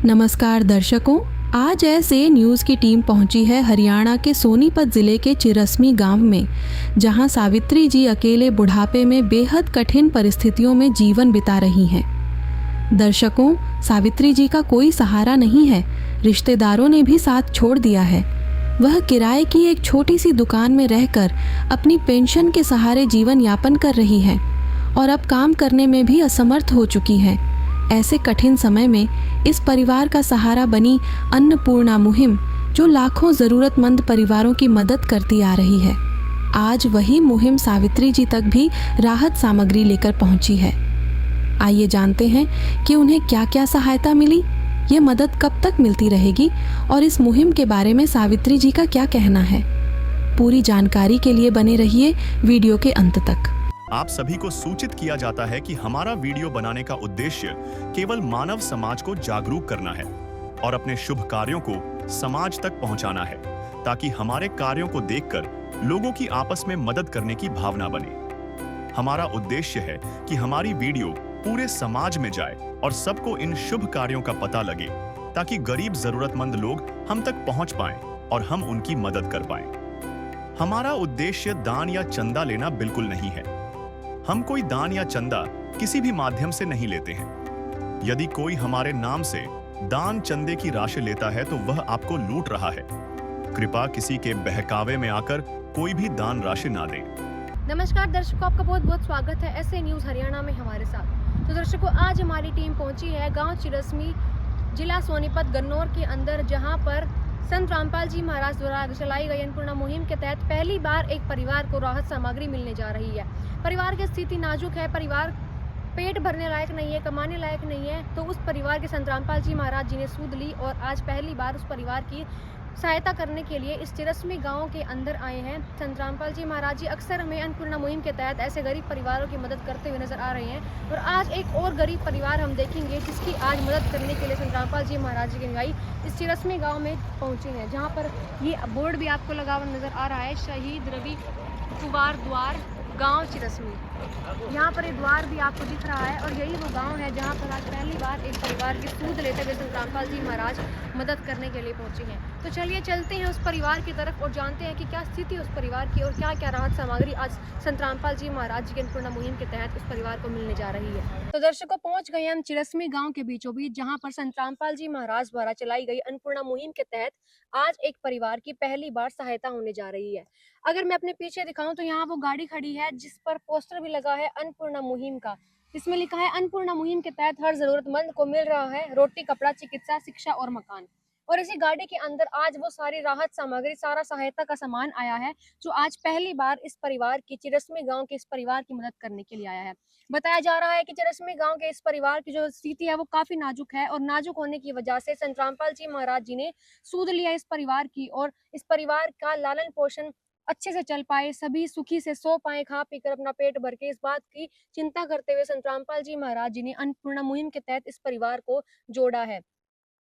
नमस्कार दर्शकों, आज ऐसे न्यूज़ की टीम पहुंची है हरियाणा के सोनीपत ज़िले के चिरसमी गांव में, जहां सावित्री जी अकेले बुढ़ापे में बेहद कठिन परिस्थितियों में जीवन बिता रही हैं। दर्शकों, सावित्री जी का कोई सहारा नहीं है, रिश्तेदारों ने भी साथ छोड़ दिया है। वह किराए की एक छोटी सी दुकान में रहकर अपनी पेंशन के सहारे जीवन यापन कर रही है और अब काम करने में भी असमर्थ हो चुकी है। ऐसे कठिन समय में इस परिवार का सहारा बनी अन्नपूर्णा मुहिम, जो लाखों ज़रूरतमंद परिवारों की मदद करती आ रही है। आज वही मुहिम सावित्री जी तक भी राहत सामग्री लेकर पहुंची है। आइए जानते हैं कि उन्हें क्या क्या सहायता मिली, ये मदद कब तक मिलती रहेगी और इस मुहिम के बारे में सावित्री जी का क्या कहना है। पूरी जानकारी के लिए बने रहिए वीडियो के अंत तक। आप सभी को सूचित किया जाता है कि हमारा वीडियो बनाने का उद्देश्य केवल मानव समाज को जागरूक करना है और अपने शुभ कार्यों को समाज तक पहुंचाना है, ताकि हमारे कार्यों को देखकर लोगों की आपस में मदद करने की भावना बने। हमारा उद्देश्य है कि हमारी वीडियो पूरे समाज में जाए और सबको इन शुभ कार्यों का पता लगे, ताकि गरीब जरूरतमंद लोग हम तक पहुंच पाएं और हम उनकी मदद कर पाएं। हमारा उद्देश्य दान या चंदा लेना बिल्कुल नहीं है। हम कोई दान या चंदा किसी भी माध्यम से नहीं लेते हैं। यदि कोई हमारे नाम से दान चंदे की राशि लेता है तो वह आपको लूट रहा है। कृपया किसी के बहकावे में आकर कोई भी दान राशि ना दें। नमस्कार दर्शकों, आपका बहुत बहुत स्वागत है ऐसे न्यूज़ हरियाणा में हमारे साथ। तो दर्शकों, आज हमारी टीम पहुंची है गांव चिरसमी, जिला सोनीपत गन्नौर के अंदर, जहां पर संत रामपाल जी महाराज द्वारा चलाई गई अन्नपूर्णा मुहिम के तहत पहली बार एक परिवार को राहत सामग्री मिलने जा रही है। परिवार की स्थिति नाजुक है, परिवार पेट भरने लायक नहीं है, कमाने लायक नहीं है। तो उस परिवार के संत रामपाल जी महाराज जी ने सूद ली और आज पहली बार उस परिवार की सहायता करने के लिए इस चिरसमी गांव के अंदर आए हैं। संत रामपाल जी महाराज जी अक्सर हमें अन्नपूर्णा मुहिम के तहत ऐसे गरीब परिवारों की मदद करते हुए नजर आ रहे हैं और आज एक और गरीब परिवार हम देखेंगे जिसकी आज मदद करने के लिए संत रामपाल जी महाराज जी की अनुयायी इस चिरसमी गांव में पहुंचे हैं, जहां पर ये बोर्ड भी आपको लगा हुआ नजर आ रहा है, शहीद रवि कुमार द्वार गांव चिरसमी। यहाँ पर ये द्वार भी आपको दिख रहा है और यही वो गांव है जहाँ पर आज पहली बार एक परिवार की सूद लेते हुए संत रामपाल जी महाराज मदद करने के लिए पहुंचे हैं। तो चलिए चलते हैं उस परिवार की तरफ और जानते हैं कि क्या स्थिति उस परिवार की और क्या क्या राहत सामग्री आज संत रामपाल जी महाराज जी के अन्नपूर्णा मुहिम के तहत उस परिवार को मिलने जा रही है। तो दर्शकों, पहुंच गए हम चिरसमी गाँव के बीचों बीच, जहाँ पर संत रामपाल जी महाराज द्वारा चलाई गई अन्नपूर्णा मुहिम के तहत आज एक परिवार की पहली बार सहायता होने जा रही है। अगर मैं अपने पीछे दिखाऊं तो यहाँ वो गाड़ी खड़ी है जिस पर पोस्टर भी लगा है अन्नपूर्णा मुहिम का। इसमें लिखा है अन्नपूर्णा मुहिम के तहत हर जरूरतमंद को मिल रहा है रोटी, कपड़ा, चिकित्सा, शिक्षा और मकान। और इसी गाड़ी के अंदर आज वो सारी राहत सामग्री, सारा सहायता का सामान आया है, जो आज पहली बार इस परिवार की, चिरसमी गांव के इस परिवार की मदद करने के लिए आया है। बताया जा रहा है कि चिरसमी गांव के इस परिवार की जो स्थिति है वो काफी नाजुक है और नाजुक होने की वजह से संत रामपाल जी महाराज जी ने सूद लिया इस परिवार की और इस परिवार का लालन पोषण अच्छे से चल पाए, सभी सुखी से सो पाए, खा पीकर अपना पेट भर के, इस बात की चिंता करते हुए संत रामपाल जी महाराज जी ने अन्नपूर्णा मुहिम के तहत इस परिवार को जोड़ा है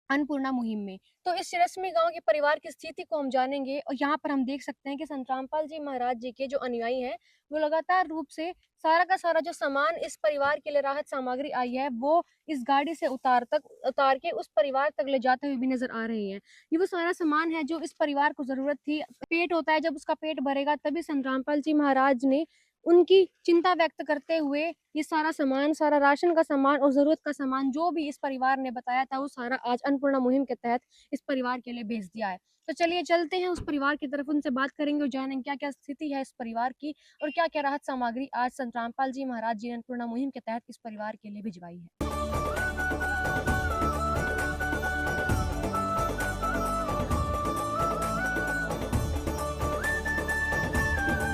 अन्नपूर्णा मुहिम में। तो इस चिरसमी गांव के परिवार की स्थिति को हम जानेंगे और यहाँ पर हम देख सकते हैं कि संत रामपाल जी महाराज जी के जो अनुयायी हैं वो लगातार रूप से सारा का सारा जो सामान इस परिवार के लिए राहत सामग्री आई है वो इस गाड़ी से उतार के उस परिवार तक ले जाते हुए भी नजर आ रहे हैं। ये वो सारा सामान है जो इस परिवार को जरूरत थी। पेट होता है, जब उसका पेट भरेगा तभी संत रामपाल जी महाराज ने उनकी चिंता व्यक्त करते हुए ये सारा सामान, सारा राशन का सामान और जरूरत का सामान जो भी इस परिवार ने बताया था वो सारा आज अन्नपूर्णा मुहिम के तहत इस परिवार के लिए भेज दिया है। तो चलिए चलते हैं उस परिवार की तरफ, उनसे बात करेंगे और जानेंगे क्या क्या स्थिति है इस परिवार की और क्या क्या राहत सामग्री आज संत रामपाल जी महाराज जी ने अन्नपूर्णा मुहिम के तहत इस परिवार के लिए भिजवाई है।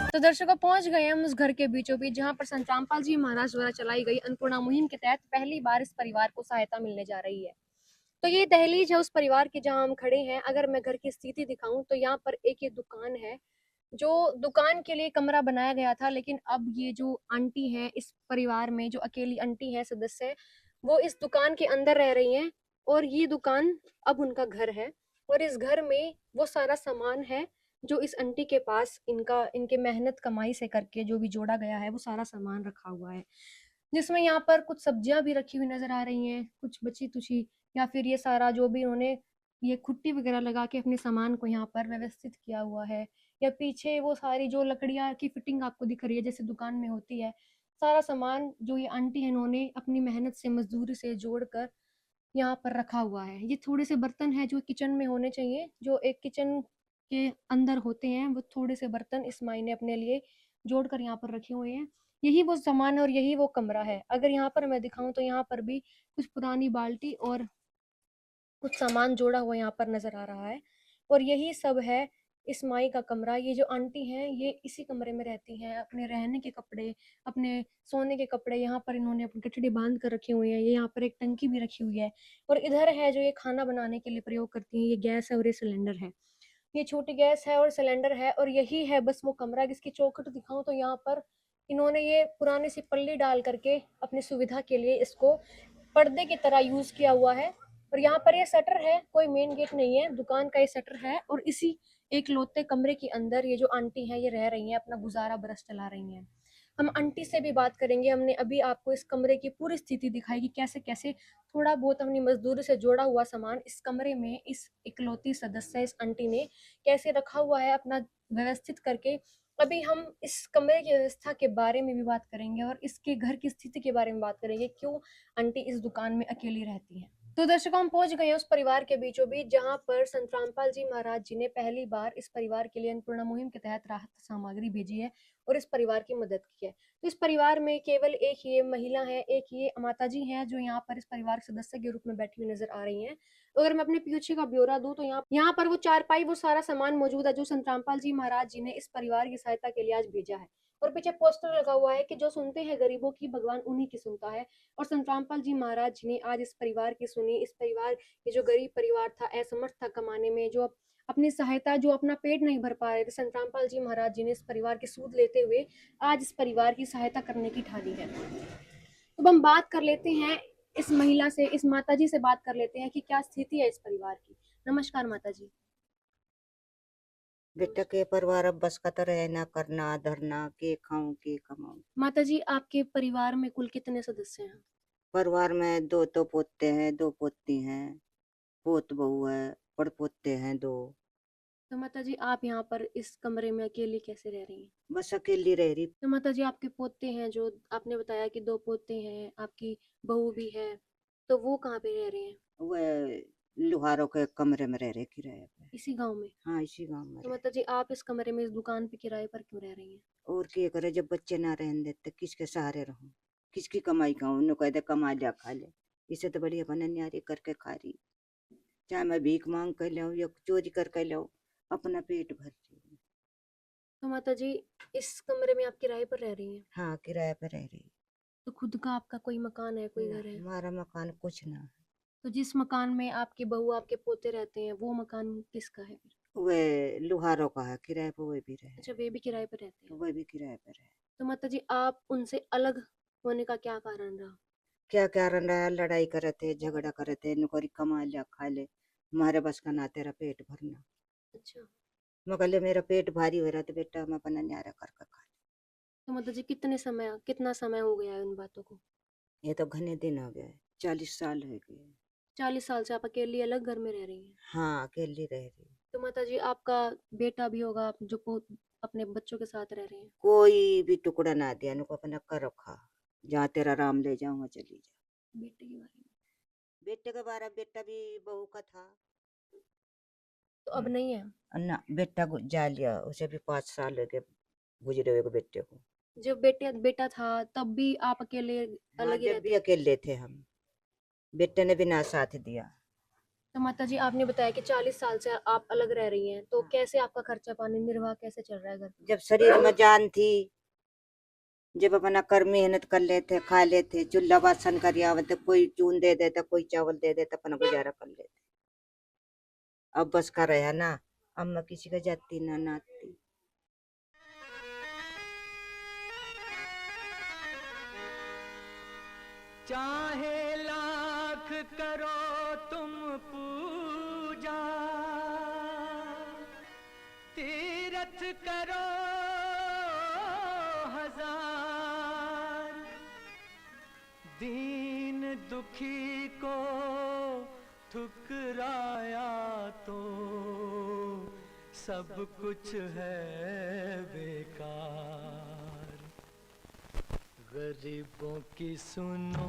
तो दर्शकों, पहुंच गए हम उस घर के बीचों बीच जहां पर संत रामपाल जी महाराज द्वारा चलाई गई अन्नपूर्णा मुहिम के तहत पहली बार इस परिवार को सहायता मिलने जा रही है। तो ये दहलीज है उस परिवार की जहां हम खड़े हैं। अगर मैं घर की स्थिति दिखाऊं तो यहाँ पर एक ये दुकान है, जो दुकान के लिए कमरा बनाया गया था, लेकिन अब ये जो आंटी है इस परिवार में, जो अकेली आंटी है, सदस्य है, वो इस दुकान के अंदर रह रही हैं और ये दुकान अब उनका घर है और इस घर में वो सारा सामान है जो इस आंटी के पास इनके मेहनत कमाई से करके जो भी जोड़ा गया है वो सारा सामान रखा हुआ है, जिसमें यहाँ पर कुछ सब्जियां भी रखी हुई नजर आ रही हैं, कुछ बची तुची या फिर ये सारा जो भी उन्होंने ये खुट्टी वगैरह लगा के अपने सामान को यहाँ पर व्यवस्थित किया हुआ है, या पीछे वो सारी जो लकड़ियाँ की फिटिंग आपको दिख रही है जैसे दुकान में होती है, सारा सामान जो ये आंटी है इन्होंने अपनी मेहनत से मजदूरी से जोड़कर यहाँ पर रखा हुआ है। ये थोड़े से बर्तन हैं जो किचन में होने चाहिए, जो एक किचन के अंदर होते हैं, वो थोड़े से बर्तन इस माई ने अपने लिए जोड़कर यहाँ पर रखे हुए हैं। यही वो सामान है और यही वो कमरा है। अगर यहाँ पर मैं दिखाऊं तो यहाँ पर भी कुछ पुरानी बाल्टी और कुछ सामान जोड़ा हुआ यहाँ पर नजर आ रहा है, और यही सब है इस माई का कमरा। ये जो आंटी हैं ये इसी कमरे में रहती हैं। अपने रहने के कपड़े, अपने सोने के कपड़े यहाँ पर इन्होंने अपनी गठड़ी बांध कर रखे हुए हैं। ये यहाँ पर एक टंकी भी रखी हुई है, और इधर है जो ये खाना बनाने के लिए प्रयोग करती हैं, ये गैस है और ये सिलेंडर है। ये छोटी गैस है और सिलेंडर है, और यही है बस वो कमरा जिसकी चौखट दिखाऊं तो यहाँ पर इन्होंने ये पुरानी सी पल्ली डाल करके अपनी सुविधा के लिए इसको पर्दे की तरह यूज किया हुआ है। और यहाँ पर ये शटर है, कोई मेन गेट नहीं है, दुकान का ये शटर है, और इसी एक लोते कमरे के अंदर ये जो आंटी हैं ये रह रही हैं, अपना गुजारा बरस चला रही हैं। हम आंटी से भी बात करेंगे। हमने अभी आपको इस कमरे की पूरी स्थिति दिखाई कि कैसे कैसे थोड़ा बहुत अपनी मजदूरी से जोड़ा हुआ सामान इस कमरे में इस इकलौती सदस्य इस आंटी ने कैसे रखा हुआ है अपना व्यवस्थित करके। अभी हम इस कमरे की व्यवस्था के बारे में भी बात करेंगे और इसके घर की स्थिति के बारे में बात करेंगे, क्यों आंटी इस दुकान में अकेली रहती हैं। तो दर्शकों, हम पहुंच गए हैं उस परिवार के बीचों बीच जहां पर संत रामपाल जी महाराज जी ने पहली बार इस परिवार के लिए अन्नपूर्णा मुहिम के तहत राहत सामग्री भेजी है और इस परिवार की मदद की है। तो इस परिवार में केवल एक ये महिला है, एक ये माता जी हैं जो यहाँ पर इस परिवार के सदस्य के रूप में बैठी हुई नजर आ रही हैं। तो अगर मैं अपने पीछे का ब्यौरा दूं तो यहाँ पर वो चारपाई, वो सारा सामान मौजूद है जो संत रामपाल जी महाराज जी ने इस परिवार की सहायता के लिए आज भेजा है। और पीछे पोस्टर लगा हुआ है कि जो सुनते हैं गरीबों की, भगवान उन्हीं की सुनता है। और संत रामपाल जी महाराज जी ने आज इस परिवार की सुनी। इस परिवार, ये जो गरीब परिवार था, असमर्थ था कमाने में, जो अपनी सहायता, जो अपना पेट नहीं भर पा रहे थे, संत रामपाल जी महाराज जी ने इस परिवार की सूद लेते हुए आज इस परिवार की सहायता करने की ठानी है। तो हम बात कर लेते हैं इस महिला से, इस माता जी से बात कर लेते हैं कि क्या स्थिति है इस परिवार की। नमस्कार माता जी। बेटा के परिवार अब बस का तो रहना करना धरना के खाऊं के कमाऊं। माता जी, आपके परिवार में कुल कितने सदस्य हैं? परिवार में 2 तो पोते हैं, 2 पोती हैं, पोत बहू है, पड़पोते हैं 2। तो माता जी, आप यहाँ पर इस कमरे में अकेली कैसे रह रही हैं? बस अकेली रह रही। तो माता जी, आपके पोते हैं, जो आपने बताया कि 2 पोते हैं, आपकी बहू भी है, तो वो कहाँ पे रह रहे हैं? वह लुहारों के कमरे में रह रहे किराए पे। इसी गांव में? हाँ, इसी गांव में तो रह। माता जी, आप इस कमरे में, इस दुकान पे किराए पर क्यों रह रही हैं? और क्या करे, जब बच्चे ना रहने देते किसके सहारे रहूं, किसकी कमाई खाऊं। उन्होंने कह दे कमा लिया खा ले, इसे तो बढ़िया बना न्यारी करके खा रही। चाहे मैं भीख मांग कर लाऊं या चोरी करके लाऊं, अपना पेट भर रही। तो माता जी, इस कमरे में आप किराए पर रह रही हैं? हाँ, किराए पे रह रही। तो खुद का आपका कोई मकान है, कोई ना, घर है? हमारा मकान कुछ ना है। तो जिस मकान में आपकी बहू, आपके पोते रहते हैं, वो मकान किसका है फिर? वे लुहारों का है, किराए पे वे भी रहे। अच्छा, वे भी किराए पर रहते हैं। वे भी किराए पे रहे। तो माता जी, आप उनसे अलग होने का क्या कारण रहा? क्या कारण रहा, लड़ाई करे थे, झगड़ा करे थे, नौकरी कमा लिया खा ले, हमारे बस का ना तेरा पेट भरना। अच्छा। मैं कहले मेरा पेट भारी हो रहा तो बेटा मैं अपना न्यारा करके खा। तो माता जी, कितना समय हो गया है उन बातों को? ये तो घने दिन हो गए, 40 साल हो गए। 40 साल से आप अकेली अलग घर में रह रही हैं? हाँ, अकेली रह रही। तो माता जी, आपका बेटा भी होगा जो अपने बच्चों के साथ रह रहे हैं? कोई भी टुकड़ा ना दिया, नुको अपना कर रखा, जहाँ तेरा राम ले जाऊँ वहाँ चली जा। बेटे के बारे में? बेटे के बारे में, बेटा भी बहू का था तो अब नहीं है? ना, बेटा जा लिया, उसे भी 5 साल हो गए गुजरे हुए बेटे को। जब बेटा था तब भी आप अकेले हाँ, अलग ही जब रहते भी थे? अकेले थे हम, बेटे ने भी ना साथ दिया। तो माता जी, आपने बताया कि 40 साल से आप अलग रह रही हैं, तो कैसे आपका खर्चा पानी निर्वाह कैसे चल रहा है घर का? जब शरीर में जान थी, जब अपना कर मेहनत कर लेते, खा लेते, चूल्हा बासन कर आवते, कोई चून दे देता, कोई चावल दे देता, अपना गुजारा कर लेते। अब बस का रहा ना, अब मैं किसी का जाती ना नाती। चाहे लाख करो तुम पूजा, तीरथ करो हजार, दीन दुखी को ठुकराया तो सब कुछ है बेकार। गरीबों की सुनो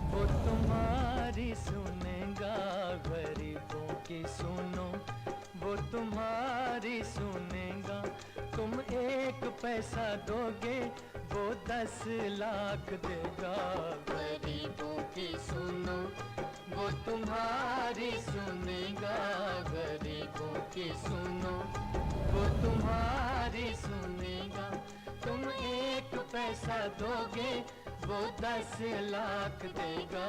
वो तुम्हारी सुनेगा, गरीबों की सुनो वो तुम्हारी सुनेगा। तुम 1 पैसा दोगे वो 10 लाख देगा। गरीबों की सुनो वो तुम्हारी सुनेगा, गरीबों की सुनो वो तुम्हारी सुनेगा। तुम 1 पैसा दोगे वो 10 लाख देगा।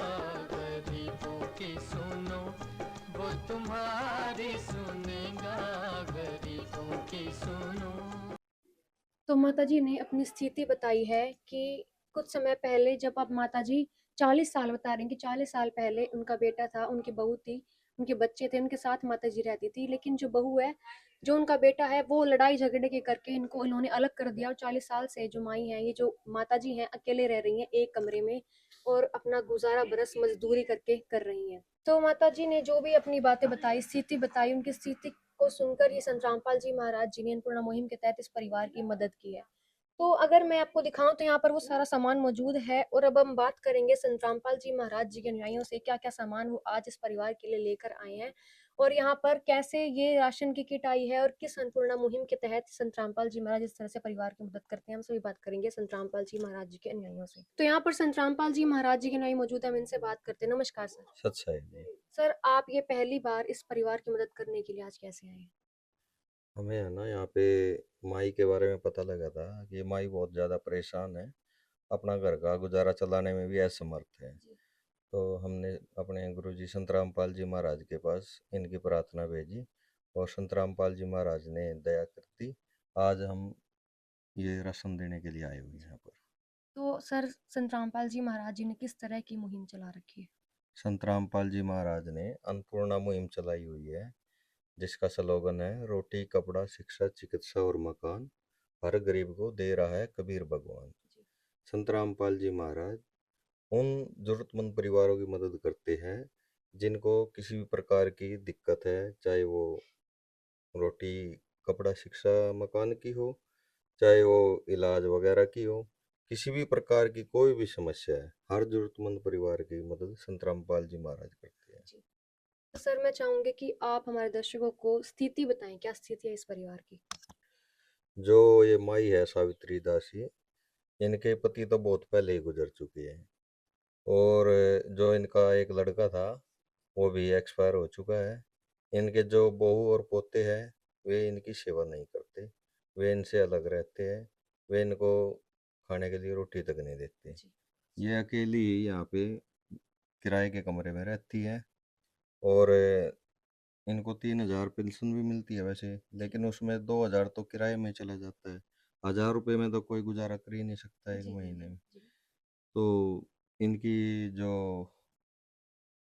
गरीबों की सुनो वो तुम्हारी सुनेगा, गरीबों की सुनो। तो माताजी ने अपनी स्थिति बताई है कि कुछ समय पहले, जब अब माताजी 40 साल बता रही हैं कि 40 साल पहले उनका बेटा था, उनकी बहू थी, उनके बच्चे थे, उनके साथ माताजी रहती थी। लेकिन जो बहू है, जो उनका बेटा है, वो लड़ाई झगड़े के करके इनको इन्होंने अलग कर दिया। और 40 साल से जो माई है, ये जो माताजी हैं, अकेले रह रही हैं एक कमरे में और अपना गुजारा बरस मजदूरी करके कर रही हैं। तो माताजी ने जो भी अपनी बातें बताई, स्थिति बताई, उनकी स्थिति को सुनकर ये संत रामपाल जी महाराज जी ने अन्नपूर्णा मुहिम के तहत इस परिवार की मदद की है। तो अगर मैं आपको दिखाऊं तो यहाँ पर वो सारा सामान मौजूद है। और अब हम बात करेंगे संत रामपाल जी महाराज जी के अनुयायियों से, क्या क्या सामान वो आज इस परिवार के लिए लेकर आए हैं और यहाँ पर कैसे ये राशन की किट आई है और किस अन्नपूर्णा मुहिम के तहत संत रामपाल जी महाराज इस तरह से परिवार की मदद करते हैं। हम सभी बात करेंगे संत रामपाल जी महाराज जी के अनुयायियों से। तो यहाँ पर संत रामपाल जी महाराज जी के अनुयायी मौजूद है, हम इनसे बात करते हैं। नमस्कार सर। सच है जी। सर, आप ये पहली बार इस परिवार की मदद करने के लिए आज कैसे आए? हमें है ना यहाँ पे माई के बारे में पता लगा था कि माई बहुत ज़्यादा परेशान है, अपना घर का गुजारा चलाने में भी असमर्थ है। जी। तो हमने अपने गुरुजी संत रामपाल जी महाराज के पास इनकी प्रार्थना भेजी और संत रामपाल जी महाराज ने दया कर दी। आज हम ये राशन देने के लिए आए हुए हैं यहाँ पर। तो सर, संत रामपाल जी महाराज जी ने किस तरह की मुहिम चला रखी है? संत रामपाल जी महाराज ने अन्नपूर्णा मुहिम चलाई हुई है, जिसका स्लोगन है रोटी कपड़ा शिक्षा चिकित्सा और मकान, हर गरीब को दे रहा है कबीर भगवान। जी। संत रामपाल जी महाराज उन जरूरतमंद परिवारों की मदद करते हैं जिनको किसी भी प्रकार की दिक्कत है, चाहे वो रोटी कपड़ा शिक्षा मकान की हो, चाहे वो इलाज वगैरह की हो, किसी भी प्रकार की कोई भी समस्या है, हर जरूरतमंद परिवार की मदद संत रामपाल जी महाराज करते हैं। जी। तो सर, मैं चाहूंगी कि आप हमारे दर्शकों को स्थिति बताएं, क्या स्थिति है इस परिवार की? जो ये माई है सावित्री दासी, इनके पति तो बहुत पहले ही गुजर चुके हैं और जो इनका एक लड़का था वो भी एक्सपायर हो चुका है। इनके जो बहू और पोते हैं वे इनकी सेवा नहीं करते, वे इनसे अलग रहते हैं, वे इनको खाने के लिए रोटी तक नहीं देते। जी। ये अकेली ही यहाँ पे किराए के कमरे में रहती है और इनको 3,000 पेंशन भी मिलती है वैसे, लेकिन उसमें 2,000 तो किराए में चला जाता है। 1,000 रुपये में तो कोई गुजारा कर ही नहीं सकता एक जी। महीने में। जी। तो इनकी जो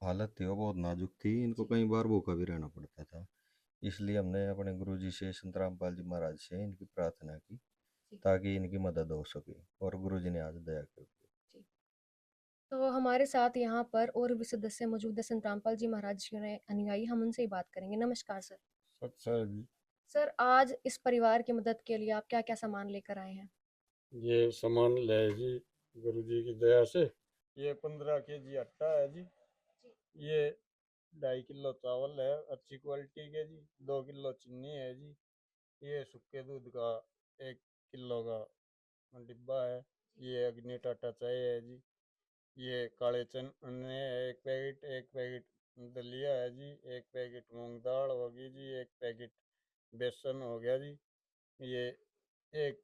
हालत थी वो बहुत नाजुक थी, इनको जी। कई बार भूखा भी रहना पड़ता था। इसलिए हमने अपने गुरुजी से संत रामपाल जी महाराज से इनकी प्रार्थना की जी। ताकि इनकी मदद हो सके और गुरुजी ने आज दया कर दी। जी। तो हमारे साथ यहाँ पर और भी सदस्य मौजूद है, संत रामपाल जी महाराज जी के अनुयायी, हम उनसे ही बात करेंगे। नमस्कार सर। अच्छा जी। सर, आज इस परिवार की मदद के लिए आप क्या क्या सामान लेकर आए हैं? ये सामान ले जी गुरु जी की दया से। ये 15 केजी आटा है जी, ये 2.5 किलो चावल है अच्छी क्वालिटी के जी, 2 किलो चीनी है जी, ये सूखे दूध का 1 किलो का डिब्बा है, ये अग्नि टाटा चाय है जी, ये काले चने है 1 पैकेट, 1 पैकेट दलिया है जी, 1 पैकेट मूंग दाल होगी जी, 1 पैकेट बेसन हो गया जी, ये एक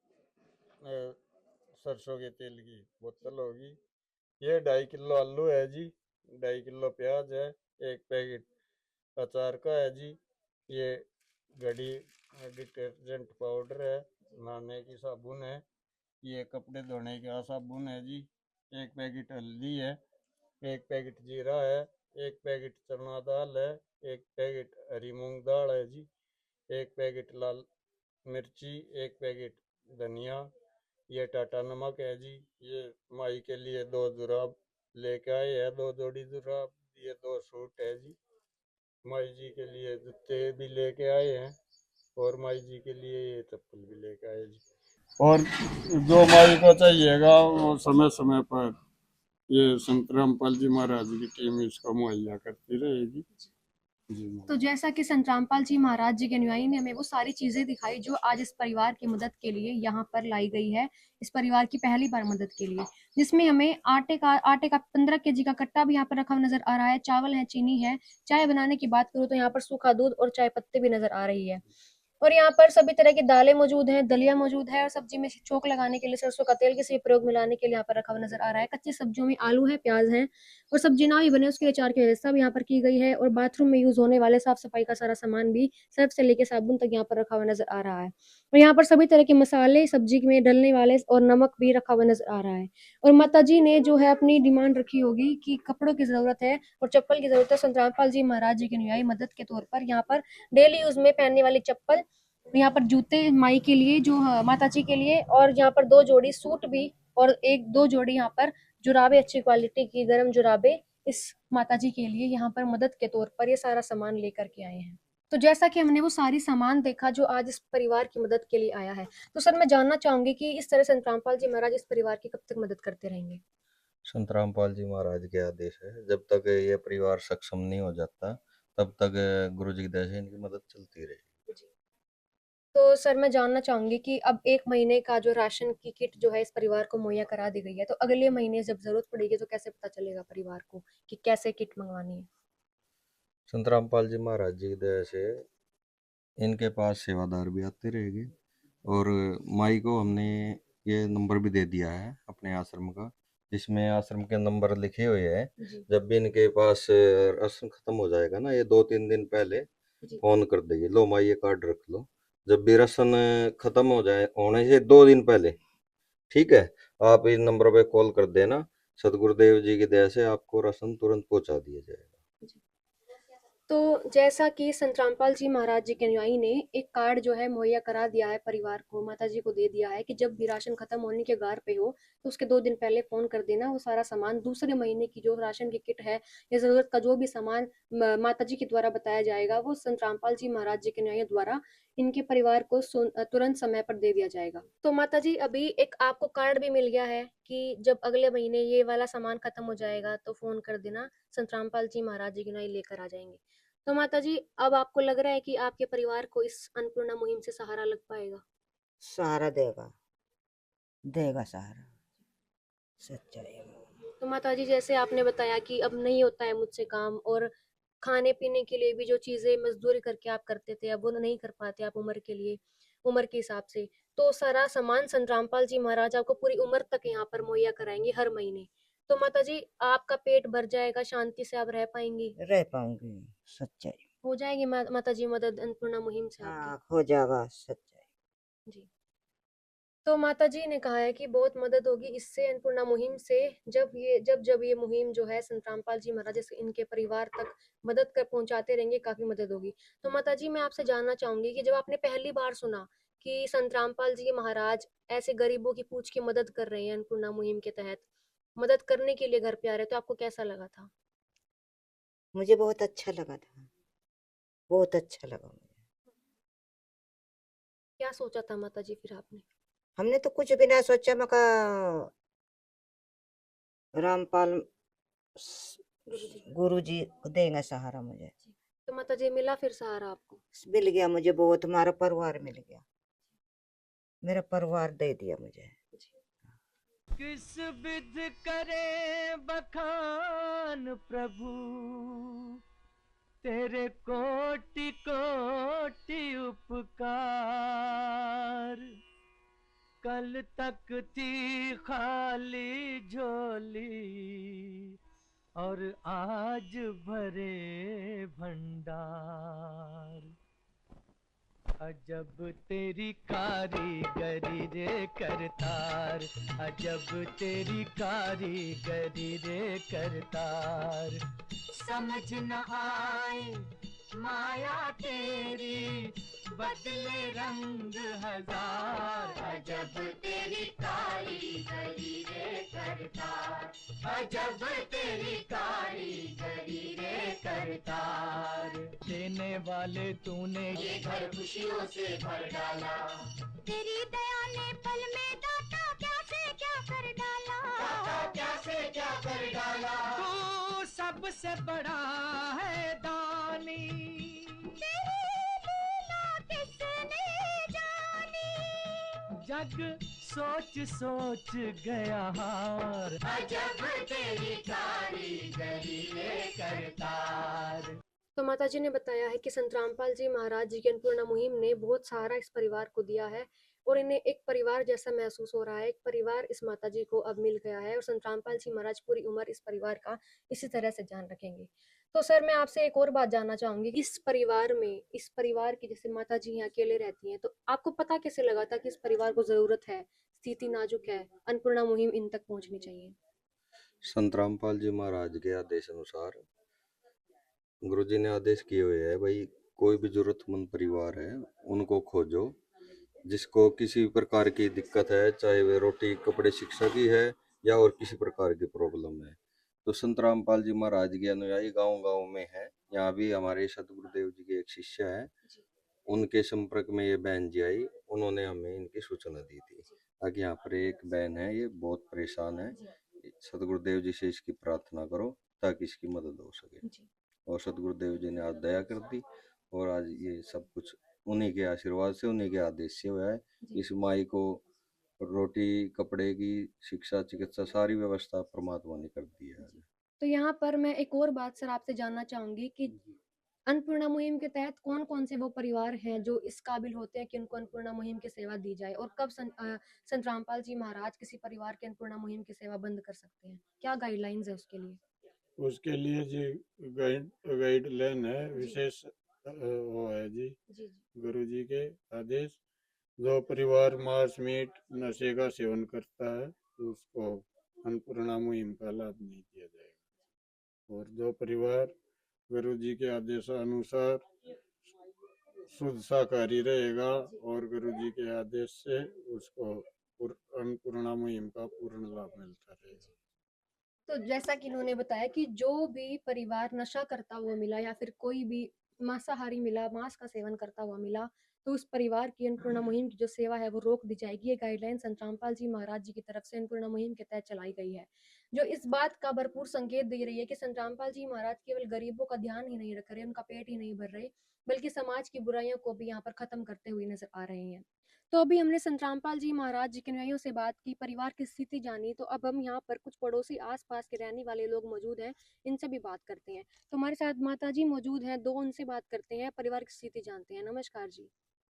सरसों के तेल की बोतल होगी, ये 2.5 किलो आलू है जी, 2.5 किलो प्याज है, 1 पैकेट अचार का है जी, ये घड़ी डिटर्जेंट पाउडर है, नहाने की साबुन है, ये कपड़े धोने का साबुन है जी, 1 पैकेट हल्दी है, 1 पैकेट जीरा है, 1 पैकेट चना दाल है, 1 पैकेट हरी मूंग दाल है जी, 1 पैकेट लाल मिर्ची, 1 पैकेट धनिया, ये टाटा नमक है जी, ये माई के लिए 2 जुराब लेके आए हैं, 2 जोड़ी जुराब, ये 2 सूट है जी, माई जी के लिए जूते भी लेके आए हैं और माई जी के लिए ये चप्पल भी लेके आए जी। और जो माई को चाहिएगा वो समय समय पर ये संत रामपाल जी महाराज की टीम इसको मुहैया करती रहेगी जी। तो जैसा कि संत रामपाल जी महाराज जी के अनुयायी ने हमें वो सारी चीजें दिखाई जो आज इस परिवार की मदद के लिए यहाँ पर लाई गई है, इस परिवार की पहली बार मदद के लिए, जिसमें हमें आटे का 15 केजी का कट्टा भी यहाँ पर रखा हुआ नजर आ रहा है, चावल है, चीनी है, चाय बनाने की बात करूँ तो यहाँ पर सूखा दूध और चाय पत्ती भी नजर आ रही है, और यहाँ पर सभी तरह की दालें मौजूद हैं, दलिया मौजूद है, और सब्जी में छोंक लगाने के लिए सरसों का तेल किसी प्रयोग मिलाने के लिए यहाँ पर रखा हुआ नजर आ रहा है। कच्ची सब्जियों में आलू है, प्याज है, और सब्जी ना भी बने उसके लिए अचार की व्यवस्था भी यहाँ पर की गई है, और बाथरूम में यूज होने वाले साफ सफाई का सारा सामान भी सर्फ से लेके साबुन तक यहाँ पर रखा हुआ नजर आ रहा है, और यहाँ पर सभी तरह के मसाले सब्जी में डलने वाले और नमक भी रखा हुआ नजर आ रहा है। और माता जी ने जो है अपनी डिमांड रखी होगी कि कपड़ों की जरूरत है और चप्पल की जरूरत है, संत रामपाल जी महाराज जी के अनुयायी मदद के तौर पर यहाँ पर डेली यूज में पहनने वाली चप्पल, यहाँ पर जूते माई के लिए जो माता जी के लिए, और यहाँ पर 2 जोड़ी सूट भी, और 1-2 जोड़ी यहाँ पर जुराबे, अच्छी क्वालिटी की गर्म जुराबे इस माता जी के लिए यहाँ पर मदद के तौर पर ये सारा सामान लेकर के आए हैं। तो जैसा कि हमने वो सारी सामान देखा जो आज इस परिवार की मदद के लिए आया है, तो सर मैं जानना चाहूंगी कि इस तरह संत रामपाल जी महाराज इस परिवार की कब तक मदद करते रहेंगे? संत रामपाल जी महाराज के आदेश है, जब तक ये परिवार सक्षम नहीं हो जाता तब तक गुरु जी की दया से इनकी मदद चलती रहेगी। जी। तो सर मैं जानना चाहूंगी कि अब 1 महीने का जो राशन की किट जो है इस परिवार को मुहैया करा दी गई है, तो अगले महीने जब जरूरत पड़ेगी तो कैसे पता चलेगा परिवार को कि कैसे किट मंगवानी है? संत रामपाल जी महाराज जी की दया से इनके पास सेवादार भी आते रहेंगे और माई को हमने ये नंबर भी दे दिया है अपने आश्रम का, जिसमें आश्रम के नंबर लिखे हुए हैं। जी जब भी इनके पास राशन खत्म हो जाएगा ना, ये 2-3 दिन पहले जी फोन कर देगी, लो माई ये कार्ड रख लो। जब भी राशन खत्म हो जाए, होने से 2 दिन पहले, ठीक है, आप इस नंबर पे कॉल कर देना। सदगुरुदेव जी की दया से आपको राशन तुरंत पहुंचा दिया जाएगा। जी। तो जैसा कि संत रामपाल जी महाराज जी के अनुयायी ने एक कार्ड जो है मुहैया करा दिया है परिवार को, माता जी को दे दिया है कि जब भी राशन खत्म होने के गार पे हो तो उसके 2 दिन पहले फोन कर देना, वो सारा सामान दूसरे महीने की जो राशन की किट है या जरूरत का जो भी सामान माता जी के द्वारा बताया जाएगा वो संत रामपाल जी महाराज जी के अनुयायी द्वारा इनके परिवार को तुरंत समय पर दे दिया जाएगा। तो माता जी अभी एक आपको कार्ड भी मिल गया है कि जब अगले महीने ये वाला सामान खत्म हो जाएगा तो फोन कर देना, संत रामपाल जी महाराज जी के अनुयायी लेकर आ जाएंगे। तो माता जी अब आपको लग रहा है कि आपके परिवार को इस अन्नपूर्णा मुहिम से सहारा लग पाएगा? सहारा देगा, देगा सहारा, सच्चाई है। तो माता जी जैसे आपने बताया कि अब नहीं होता है मुझसे काम, और खाने पीने के लिए भी जो चीजें मजदूरी करके आप करते थे अब वो नहीं कर पाते आप उम्र के लिए, उम्र के हिसाब से, तो सारा सामान संत रामपाल जी महाराज आपको पूरी उम्र तक यहाँ पर मुहैया कराएंगे हर महीने। तो माता जी आपका पेट भर जाएगा, शांति से आप रह पाएंगी, रह पाऊंगी, सच्चाई। हो जाएगी माता जी मदद अन्नपूर्णा मुहिम से आपकी? हाँ, हो जाएगा, सच्चाई। जी। तो माता जी ने कहा है कि बहुत मदद होगी इससे, अन्नपूर्णा मुहिम से, जब ये मुहिम जो है संत रामपाल जी महाराज से इनके परिवार तक मदद कर पहुंचाते रहेंगे, काफी मदद होगी। तो माता जी मैं आपसे जानना चाहूंगी कि जब आपने पहली बार सुना कि संत रामपाल जी महाराज ऐसे गरीबों की पूछ की मदद कर रहे हैं, अन्नपूर्णा मुहिम के तहत मदद करने के लिए घर पे आ रहे, तो आपको कैसा लगा था? मुझे बहुत अच्छा लगा था, बहुत अच्छा लगा मुझे। क्या सोचा था माता जी फिर आपने? हमने तो कुछ भी ना सोचा, मैं कहा रामपाल गुरु जी देंगे सहारा मुझे। तो माता जी मिला फिर सहारा आपको? मिल गया मुझे, बहुत हमारा परिवार मिल गया, मेरा परिवार दे दिया मुझे। किस विध करे बखान प्रभु, तेरे कोटि कोटि उपकार। कल तक थी खाली झोली और आज भरे भंडार। अजब तेरी कारीगरी रे करतार, अजब तेरी कारीगरी रे करतार। समझ न आए माया तेरी बदले रंग हजार। अजब तेरी कारीगरी रे करतार, अजब तेरी कारीगरी रे करतार। देने वाले तूने ये घर खुशियों से भर डाला, तेरी दया ने पल में दाता क्या से क्या कर डाला, दाता क्या से क्या कर डाला। तू सबसे बड़ा है दानी, तेरी लीला किसने जानी। जग सोच सोच गया हार, अजब तेरी कारीगरी रे करतार। तो माता जी ने बताया है कि संत रामपाल जी महाराज जी की अन्नपूर्णा मुहिम ने बहुत सहारा इस परिवार को दिया है और इन्हें एक परिवार जैसा महसूस हो रहा है। एक परिवार इस माता जी को अब मिल गया है और संत रामपाल जी महाराज पूरी उम्र इस परिवार का इसी तरह से ध्यान रखेंगे। तो सर, मैं आपसे एक और बात जानना चाहूंगी कि इस परिवार की जैसे माता जी यहाँ अकेले रहती हैं, तो आपको पता कैसे लगा था कि इस परिवार को जरूरत है, स्थिति नाजुक है, अन्नपूर्णा मुहिम इन तक पहुंचनी चाहिए? संत रामपाल जी महाराज के आदेश अनुसार गुरुजी ने आदेश किए हुए है, भाई कोई भी जरूरतमंद परिवार है उनको खोजो, जिसको किसी भी प्रकार की दिक्कत है, चाहे वे रोटी कपड़े शिक्षा की है या और किसी प्रकार की प्रॉब्लम है। तो संत रामपाल जी महाराज के अनुयायी गांव गांव में है। यहाँ भी हमारे सतगुरुदेव जी के एक शिष्य है, उनके संपर्क में ये बहन जी आई, उन्होंने हमें इनकी सूचना दी थी ताकि यहाँ पर एक बहन है, ये बहुत परेशान है, सतगुरुदेव जी से इसकी प्रार्थना करो ताकि इसकी मदद हो सके। और सतगुरुदेव जी ने आज दया कर दी और आज ये सब कुछ उन्हीं के आशीर्वाद से, उन्हीं के आदेश से हुआ है। इस माई को रोटी कपड़े की शिक्षा चिकित्सा सारी व्यवस्था परमात्मा ने कर दी है। तो यहाँ पर मैं एक और बात सर आपसे जानना चाहूंगी कि अन्नपूर्णा मुहिम के तहत कौन कौन से वो परिवार हैं जो इस काबिल होते हैं कि उनको अन्नपूर्णा मुहिम की सेवा दी जाए, और कब संत रामपाल जी महाराज किसी परिवार के अन्नपूर्णा मुहिम की सेवा बंद कर सकते हैं? क्या गाइडलाइंस है उसके लिए? उसके लिए जी गाइडलाइन है, विशेष वो है जी, गुरु जी के आदेश। जो परिवार मांस मीट नशे का सेवन करता है उसको अन्नपूर्णा मुहिम का लाभ नहीं दिया जाएगा, और जो परिवार गुरु जी के आदेशानुसार शुद्ध शाकाहारी रहेगा और गुरु जी के आदेश से उसको अन्नपूर्णा मुहिम का पूर्ण लाभ मिलता रहेगा। तो जैसा कि इन्होंने बताया कि जो भी परिवार नशा करता हुआ मिला या फिर कोई भी मांसाहारी मिला, मांस का सेवन करता हुआ मिला, तो उस परिवार की अन्नपूर्णा मुहिम की जो सेवा है वो रोक दी जाएगी। ये गाइडलाइन संत रामपाल जी महाराज जी की तरफ से अन्नपूर्णा मुहिम के तहत चलाई गई है, जो इस बात का भरपूर संकेत दे रही है कि संत रामपाल जी महाराज केवल गरीबों का ध्यान ही नहीं रख रहे, उनका पेट ही नहीं भर रहे, बल्कि समाज की बुराइयों को भी यहाँ पर खत्म करते हुए नजर आ रहे हैं। तो अभी हमने संत रामपाल जी महाराज जी के अनुयायियों से बात की, परिवार की स्थिति जानी, तो अब हम यहाँ पर कुछ पड़ोसी आसपास के रहने वाले लोग मौजूद हैं, इनसे भी बात करते हैं। तो हमारे साथ माता जी मौजूद हैं, दो उनसे बात करते हैं, परिवार की स्थिति जानते हैं। नमस्कार जी।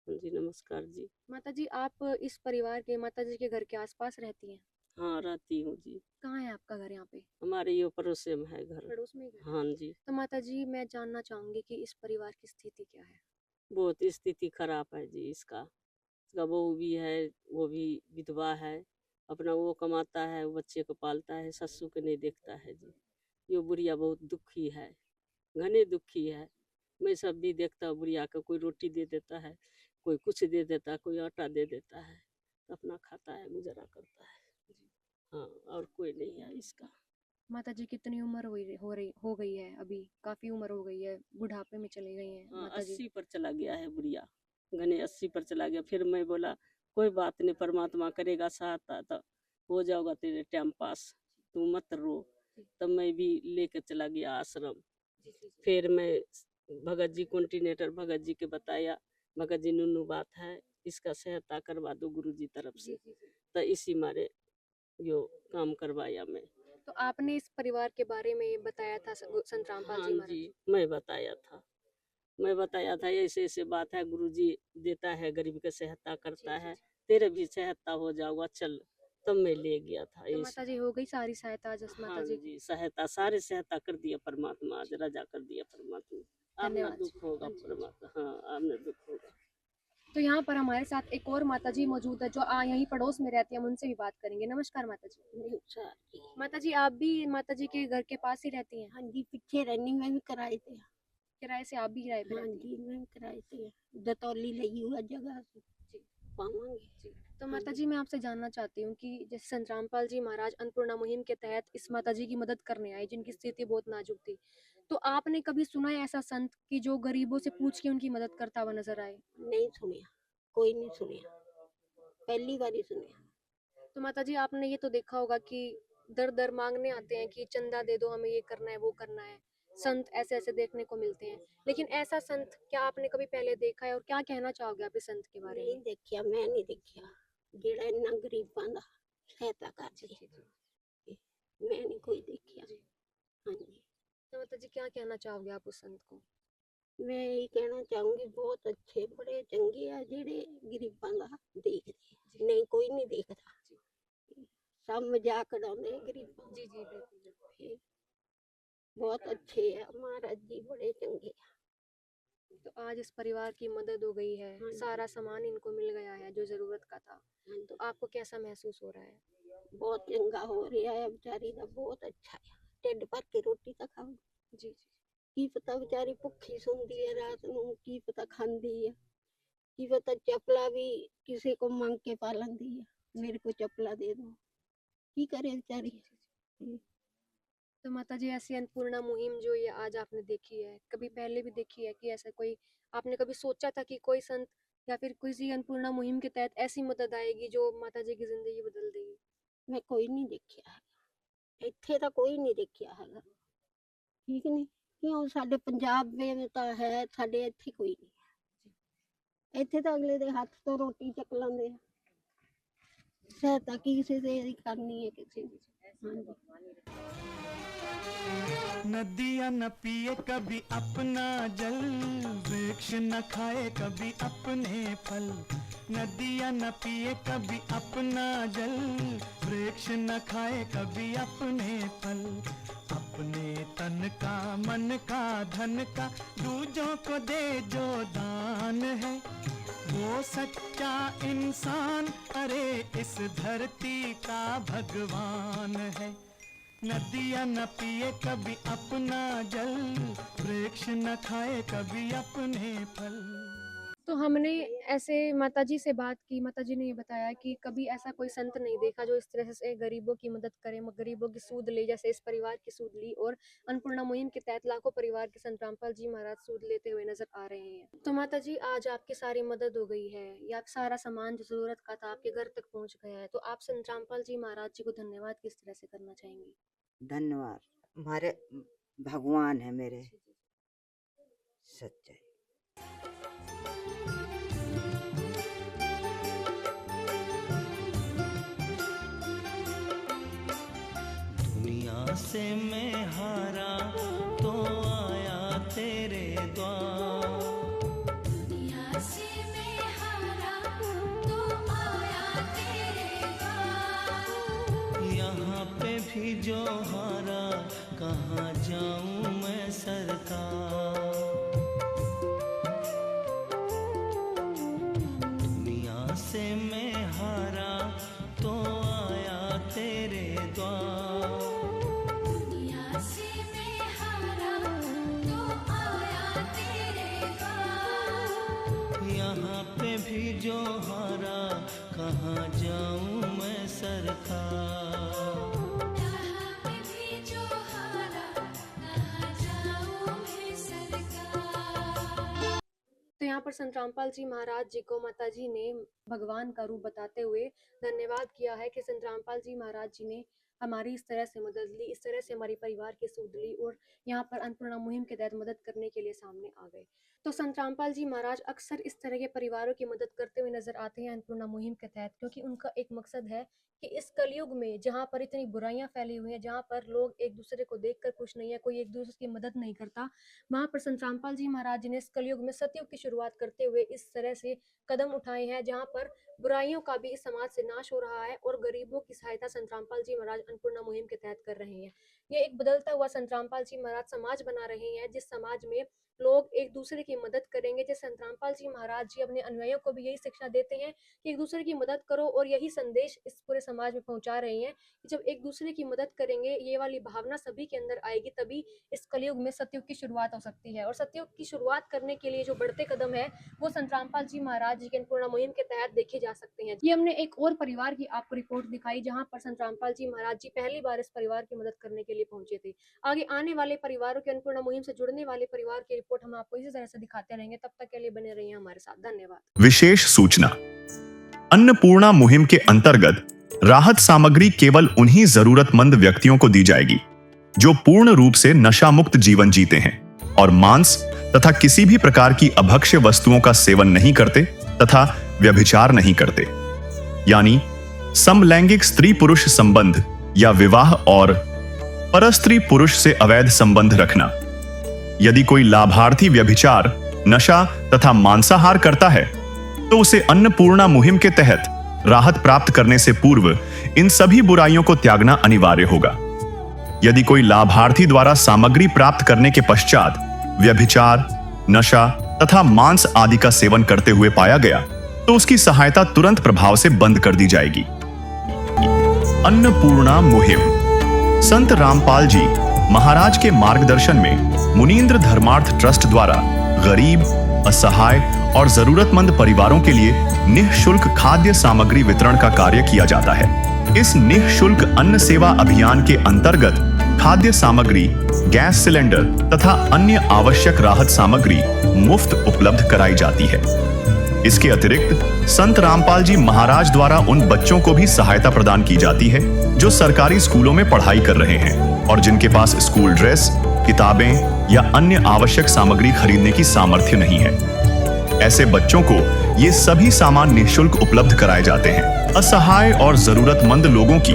जी नमस्कार जी। माता जी, आप इस परिवार के माता जी के घर के आसपास रहती हैं? हाँ रहती हूँ जी। कहाँ है आपका घर? यहाँ पे हमारे ये पड़ोस में है घर। पड़ोस में ही घर? हाँ जी। तो माता जी, मैं जानना चाहूंगी कि इस परिवार की स्थिति क्या है? बहुत स्थिति खराब है जी। इसका बहू भी है, वो भी विधवा है, अपना वो कमाता है, वो बच्चे को पालता है, ससुर को नहीं देखता है जी। ये बुढ़िया बहुत दुखी है, घने दुखी है। मैं सब भी देखता हूँ, बुढ़िया को कोई रोटी दे देता है, कोई कुछ दे देता है, कोई आटा दे देता है, अपना खाता है, गुजारा करता है। हाँ, और कोई नहीं है इसका। माता जी, कितनी उम्र हो गई है? अभी काफी उम्र हो गई है, बुढ़ापे में चली गई हैं हाँ, माता जी। 80 पर चला गया है बुढ़िया, घने 80 पर चला गया। फिर मैं बोला कोई बात नहीं, परमात्मा करेगा सहायता तो हो जाओगा तेरे टाइम पास, तू मत रो। तब मैं भी लेके चला गया आश्रम। फिर मैं भगत जी कॉन्टिनेटर भगत जी के बताया, भगत जी नुनू बात है, इसका सहायता करवा दो गुरु जी तरफ से। तो इसी मारे यो काम करवाया मैं। तो आपने इस परिवार के बारे में बताया था संत रामपाल हाँ जी महाराज? जी, मैं बताया था ऐसे ऐसे बात है, गुरुजी देता है, गरीब का सहायता करता है, तेरे भी सहायता हो जाओगा, चल। तब मैं ले गया था। तो माता जी, हो गई सारी सहायता आज माता हाँ जी? जी, सहायता सारे सहायता कर दिया परमात्मा, आज रजा कर दिया परमात्मा। आपने धन्यवाद। दुख होगा परमात्मा, हाँ आपने दुख होगा। तो यहाँ पर हमारे साथ एक और माता जी मौजूद है जो यहीं पड़ोस में रहती है, हम उनसे भी बात करेंगे। नमस्कार माता जी। माता जी, आप भी माता जी के घर के पास ही रहती हैं? हाँ जी, पीछे रनिंग में भी कराए थे। किराए से आप भी किराए पे हाँ रहती जी मैं किराए से दतौली लगी हुआ जगह से पावांगे हैं? तो माता जी मैं आपसे जानना चाहती हूँ कि जैसे संत रामपाल जी महाराज अन्नपूर्णा मुहिम के तहत इस माता जी की मदद करने आए जिनकी स्थिति बहुत नाजुक थी, तो आपने कभी सुना है ऐसा संत कि जो गरीबों से पूछ के उनकी मदद करता हुआ नजर आए? नहीं सुनिया, कोई नहीं सुनिया, पहली बार ही सुनिया। तो माता जी आपने ये तो देखा होगा कि दर दर मांगने आते हैं कि चंदा दे दो, हमें ये करना है वो करना है, संत ऐसे ऐसे देखने को मिलते हैं, लेकिन ऐसा संत क्या आपने कभी पहले देखा है और क्या कहना चाहोगे आप इस संत के बारे नहीं में? देखिया, मैं नहीं देखिया जेड़ा इन्ना गरीबां दा सहायता करदे, मैं नहीं कोई देखिया। हाँ जी तो माता जी क्या कहना चाहोगे आप उस संत को? मैं यही कहना चाहूंगी बहुत अच्छे बड़े चंगे आ जेड़े गरीबां दा देखदे, नहीं कोई नहीं देखदा, सब मजाक उड़ांदे गरीबां दा। जी जी बिल्कुल। फिर बहुत अच्छे है महाराज जी, बड़े चंगे आ। तो आज इस परिवार की मदद हो गई है, हाँ जी। सारा सामान इनको मिल गया है जो जरूरत का था, हाँ तो जी, आपको कैसा महसूस हो रहा है? बहुत चंगा हो रहा है बेचारी दा, बहुत अच्छा है, ढिड भर के रोटी तो खाओ। जी जी की पता बेचारी भुखी सौंदी है रात नूं, की पता खांदी है, की पता चपला भी किसी को मांग के पा लेंदी है, मेरे को चपला दे दो, की करे बेचारी। तो माता जी ऐसी अन्नपूर्णा मुहिम जो ये आज आपने देखी है, कभी पहले भी देखी है कि ऐसा कोई आपने कभी सोचा था कि कोई संत या फिर किसी अन्नपूर्णा मुहिम के तहत ऐसी मदद आएगी जो माता जी की जिंदगी बदल देगी? मैं कोई नहीं देखिया है, ਇੱਥੇ ਤਾਂ ਕੋਈ ਨਹੀਂ ਦੇਖਿਆ ਹੈਗਾ, ਠੀਕ ਨਹੀਂ ਕਿਉਂ ਸਾਡੇ ਪੰਜਾਬ ਵਿੱਚ ਤਾਂ ਹੈ, ਸਾਡੇ ਇੱਥੇ ਕੋਈ ਨਹੀਂ, ਇੱਥੇ ਤਾਂ ਅਗਲੇ ਦੇ ਹੱਥ ਤੋਂ ਰੋਟੀ ਚੱਕ ਲੈਂਦੇ ਆ, ਸਹਾਇਤਾ ਕਿਸੇ ਦੇ ਦੀ ਕਰਨੀ ਹੈ ਕਿਸੇ ਦੀ। ਹਾਂਜੀ नदियाँ न पिए कभी अपना जल, वृक्ष न खाए कभी अपने फल। नदियाँ न पिए कभी अपना जल, वृक्ष न खाए कभी अपने फल। अपने तन का मन का धन का दूजों को दे जो दान है, वो सच्चा इंसान अरे इस धरती का भगवान है। नदियाँ न पिए कभी अपना जल, वृक्ष न खाए कभी अपने फल। तो हमने ऐसे माता जी से बात की, माता जी ने ये बताया कि कभी ऐसा कोई संत नहीं देखा जो इस तरह से गरीबों की मदद करे, गरीबों की सूद ले, जैसे इस परिवार की सूद ली, और अन्नपूर्णा मुहिम के तहत लाखों परिवार के संत रामपाल जी महाराज सूद लेते हुए नजर आ रहे हैं। तो माता जी आज आपकी सारी मदद हो गई है, या सारा सामान जो जरूरत का था आपके घर तक पहुंच गया है, तो आप संत रामपाल जी महाराज जी को धन्यवाद किस तरह से करना चाहेंगे? धन्यवाद, हमारे भगवान है मेरे सच्चे। दुनिया से मैं हारा तो आया तेरे द्वार, दुनिया से मैं हारा तो आया तेरे द्वार। यहाँ पे भी जो हारा कहाँ जाऊँ मैं सरकार। दुनिया से मैं हारा तो आया तेरे द्वार, दुनिया से मैं हारा तो आया तेरे द्वार। यहाँ पे भी जो हारा कहाँ जाऊँ मैं सरकार। यहाँ पे भी जो हारा कहाँ जाऊँ मैं सरकार। तो यहाँ पर संत रामपाल जी महाराज जी को माता जी ने भगवान का रूप बताते हुए धन्यवाद किया है कि संत रामपाल जी महाराज जी ने हमारी इस तरह से मदद ली, इस तरह से हमारी परिवार की सूद ली, और यहाँ पर अन्नपूर्णा मुहिम के तहत मदद करने के लिए सामने आ गए। तो संत रामपाल जी महाराज अक्सर इस तरह के परिवारों की मदद करते हुए नजर आते हैं अन्नपूर्णा मुहिम के तहत, क्योंकि उनका एक मकसद है कि इस कलयुग में जहाँ पर इतनी बुराइयां फैली हुई हैं, जहाँ पर लोग एक दूसरे को देखकर खुश नहीं है, कोई एक दूसरे की मदद नहीं करता, वहाँ पर संत रामपाल जी महाराज जी ने इस कलयुग में सतयुग की शुरुआत करते हुए इस तरह से कदम उठाए हैं जहाँ पर बुराइयों का भी इस समाज से नाश हो रहा है और गरीबों की सहायता संत रामपाल जी महाराज अन्नपूर्णा मुहिम के तहत कर रहे हैं। ये एक बदलता हुआ संत रामपाल जी महाराज समाज बना रहे हैं, जिस समाज में लोग एक दूसरे की मदद करेंगे। जिस संत रामपाल जी महाराज जी अपने अनुयायियों को भी यही शिक्षा देते हैं कि एक दूसरे की मदद करो, और यही संदेश इस पूरे समाज में पहुंचा रहे हैं कि जब एक दूसरे की मदद करेंगे, ये वाली भावना सभी के अंदर आएगी, तभी इस कलयुग में सतयुग की शुरुआत हो सकती है। और सतयुग की शुरुआत करने के लिए जो बढ़ते कदम है वो संत रामपाल जी महाराज जी के अन्नपूर्णा मुहिम के तहत देखे जा सकते हैं। ये हमने एक और परिवार की आपको रिपोर्ट दिखाई, जहां पर संत रामपाल जी महाराज जी पहली बार इस परिवार की मदद करने के लिए पहुंचे थे। आगे आने वाले परिवारों के अन्नपूर्णा मुहिम से जुड़ने वाले परिवार की रिपोर्ट हम आपको इसी तरह से दिखाते रहेंगे। तब तक के लिए बने रहिए हमारे साथ। धन्यवाद। विशेष सूचना, अन्नपूर्णा मुहिम के अंतर्गत राहत सामग्री केवल उन्हीं जरूरतमंद व्यक्तियों को दी जाएगी जो पूर्ण रूप से नशा मुक्त जीवन जीते हैं और मांस तथा किसी भी प्रकार की अभक्ष्य वस्तुओं का सेवन नहीं करते तथा व्यभिचार नहीं करते, यानी समलैंगिक स्त्री पुरुष संबंध या विवाह और परस्त्री पुरुष से अवैध संबंध रखना। यदि कोई लाभार्थी व्यभिचार, नशा तथा मांसाहार करता है तो उसे अन्नपूर्णा मुहिम के तहत राहत प्राप्त करने से पूर्व इन सभी बुराइयों को त्यागना अनिवार्य होगा। यदि कोई लाभार्थी द्वारा सामग्री प्राप्त करने के पश्चात व्यभिचार, नशा तथा मांस आदि का सेवन करते हुए पाया गया तो उसकी सहायता तुरंत प्रभाव से बंद कर दी जाएगी। अन्नपूर्णा मुहिम संत रामपाल जी महाराज के मार्गदर्शन में मुनींद्र धर्मार्थ ट्रस्ट द्वारा गरीब, असहाय और जरूरतमंद परिवारों के लिए निःशुल्क खाद्य सामग्री वितरण का कार्य किया जाता है। इस निःशुल्क अन्न सेवा अभियान के अंतर्गत खाद्य सामग्री, गैस सिलेंडर तथा अन्य आवश्यक राहत सामग्री मुफ्त उपलब्ध कराई जाती है। इसके अतिरिक्त संत रामपाल जी महाराज द्वारा उन बच्चों को भी सहायता प्रदान की जाती है जो सरकारी स्कूलों में पढ़ाई कर रहे हैं और जिनके पास स्कूल ड्रेस, किताबें या अन्य आवश्यक सामग्री खरीदने की सामर्थ्य नहीं है। ऐसे बच्चों को ये सभी सामान निःशुल्क उपलब्ध कराए जाते हैं। असहाय और जरूरतमंद लोगों की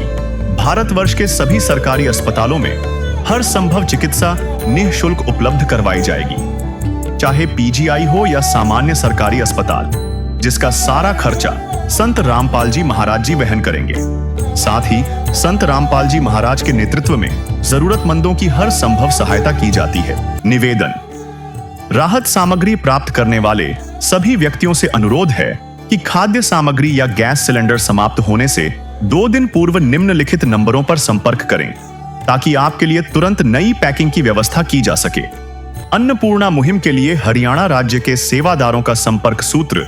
भारतवर्ष के सभी सरकारी अस्पतालों में हर संभव चिकित्सा निःशुल्क उपलब्ध करवाई जाएगी, चाहे पीजीआई हो या सामान्य सरकारी अस्पताल, जिसका सारा खर्चा संत रामपाल जी महाराज जी वहन करेंगे। साथ ही संत रामपाल जी महाराज के नेतृत्व में जरूरतमंदों की हर संभव सहायता की जाती है। निवेदन, राहत सामग्री प्राप्त करने वाले सभी व्यक्तियों से अनुरोध है कि खाद्य सामग्री या गैस सिलेंडर समाप्त होने से 2 दिन पूर्व निम्नलिखित नंबरों पर संपर्क करें ताकि आपके लिए तुरंत नई पैकिंग की व्यवस्था की जा सके। अन्नपूर्णा मुहिम के लिए हरियाणा राज्य के सेवादारों का संपर्क सूत्र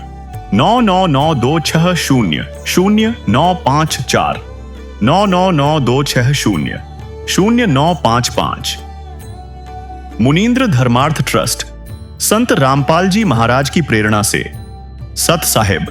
9992600954 9992600955। मुनींद्र धर्मार्थ ट्रस्ट संत रामपाल जी महाराज की प्रेरणा से सत साहिब